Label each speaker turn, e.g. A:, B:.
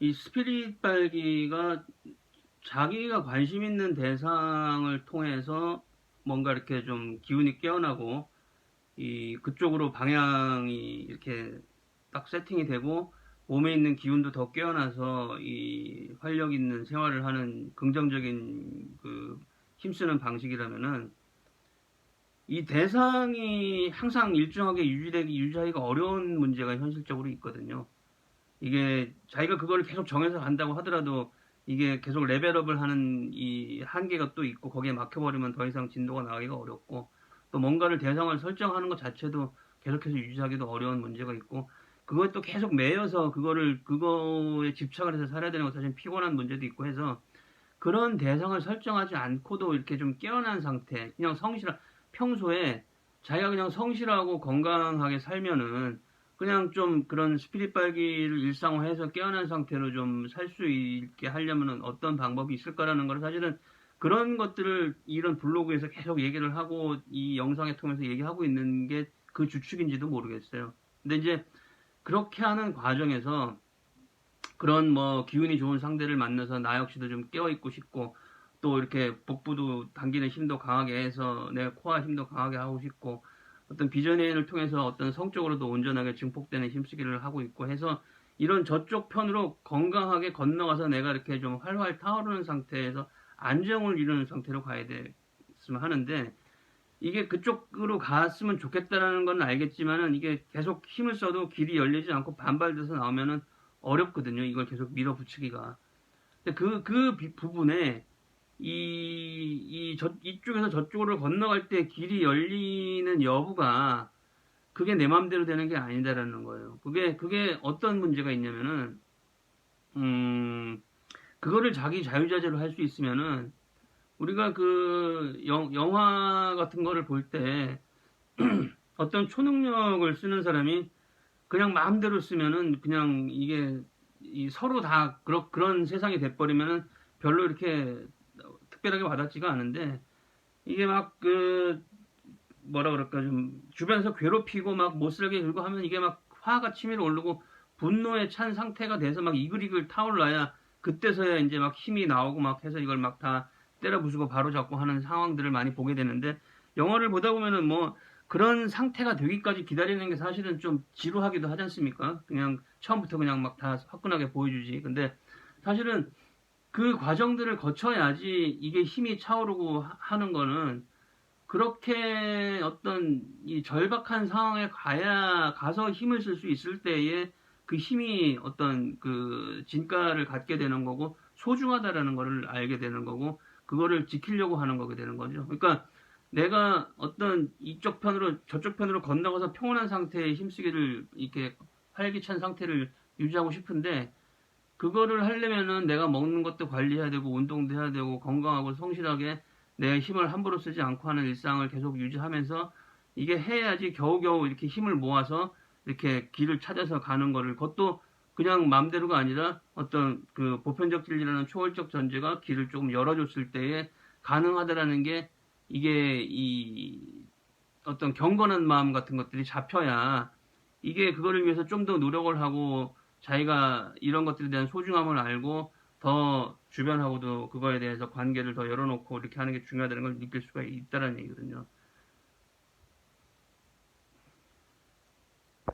A: 이 스피릿 발기가 자기가 관심 있는 대상을 통해서 뭔가 이렇게 좀 기운이 깨어나고 이 그쪽으로 방향이 이렇게 딱 세팅이 되고 몸에 있는 기운도 더 깨어나서 이 활력 있는 생활을 하는 긍정적인 그 힘쓰는 방식이라면은 이 대상이 항상 일정하게 유지하기가 어려운 문제가 현실적으로 있거든요. 이게 자기가 그걸 계속 정해서 간다고 하더라도 이게 계속 레벨업을 하는 이 한계가 또 있고 거기에 막혀버리면 더 이상 진도가 나가기가 어렵고 또 뭔가를 대상을 설정하는 것 자체도 계속해서 유지하기도 어려운 문제가 있고 그거에 또 계속 매여서 그거에 집착을 해서 살아야 되는 것 사실 피곤한 문제도 있고 해서 그런 대상을 설정하지 않고도 이렇게 좀 깨어난 상태 그냥 평소에 자기가 그냥 성실하고 건강하게 살면은 그냥 좀 그런 스피릿 발기를 일상화해서 깨어난 상태로 좀 살 수 있게 하려면은 어떤 방법이 있을까라는 걸 사실은 그런 것들을 이런 블로그에서 계속 얘기를 하고 이 영상을 통해서 얘기하고 있는 게 그 주축인지도 모르겠어요. 근데 이제 그렇게 하는 과정에서 그런 뭐 기운이 좋은 상대를 만나서 나 역시도 좀 깨어있고 싶고 또 이렇게 복부도 당기는 힘도 강하게 해서 내 코어 힘도 강하게 하고 싶고 어떤 비전회의를 통해서 어떤 성적으로도 온전하게 증폭되는 힘쓰기를 하고 있고 해서 이런 저쪽 편으로 건강하게 건너가서 내가 이렇게 좀 활활 타오르는 상태에서 안정을 이루는 상태로 가야 됐으면 하는데 이게 그쪽으로 갔으면 좋겠다라는 건 알겠지만은 이게 계속 힘을 써도 길이 열리지 않고 반발돼서 나오면은 어렵거든요. 이걸 계속 밀어붙이기가. 근데 부분에 이쪽에서 저쪽으로 건너갈 때 길이 열리는 여부가 그게 내 맘대로 되는 게 아니다라는 거예요. 그게 어떤 문제가 있냐면은, 음, 그거를 자기 자유자재로 할 수 있으면은 우리가 그 영화 같은 거를 볼 때 어떤 초능력을 쓰는 사람이 그냥 마음대로 쓰면은 그냥 이게 서로 다 그런 세상이 돼버리면은 별로 이렇게 특별하게 와닿지가 않은데 이게 막 그 뭐라 그럴까 좀 주변에서 괴롭히고 막 못살게 굴고 하면 이게 막 화가 치밀어 오르고 분노에 찬 상태가 돼서 막 이글이글 타올라야 그때서야 이제 막 힘이 나오고 막 해서 이걸 막 다 때려 부수고 바로 잡고 하는 상황들을 많이 보게 되는데 영화를 보다 보면은 뭐 그런 상태가 되기까지 기다리는 게 사실은 좀 지루하기도 하지 않습니까? 그냥 처음부터 그냥 막 다 화끈하게 보여주지. 근데 사실은 그 과정들을 거쳐야지 이게 힘이 차오르고 하는 거는 그렇게 어떤 이 절박한 상황에 가서 힘을 쓸 수 있을 때에 그 힘이 어떤 그 진가를 갖게 되는 거고 소중하다라는 거를 알게 되는 거고 그거를 지키려고 하는 거게 되는 거죠. 그러니까 내가 어떤 이쪽 편으로 저쪽 편으로 건너가서 평온한 상태의 힘쓰기를 이렇게 활기찬 상태를 유지하고 싶은데 그거를 하려면은 내가 먹는 것도 관리해야 되고 운동도 해야 되고 건강하고 성실하게 내 힘을 함부로 쓰지 않고 하는 일상을 계속 유지하면서 이게 해야지 겨우겨우 이렇게 힘을 모아서 이렇게 길을 찾아서 가는 거를 그것도 그냥 맘대로가 아니라 어떤 그 보편적 진리라는 초월적 전제가 길을 조금 열어줬을 때에 가능하다라는 게 이게 이 어떤 경건한 마음 같은 것들이 잡혀야 이게 그거를 위해서 좀 더 노력을 하고 자기가 이런 것들에 대한 소중함을 알고 더 주변하고도 그거에 대해서 관계를 더 열어놓고 이렇게 하는 게 중요하다는 걸 느낄 수가 있다는 얘기거든요.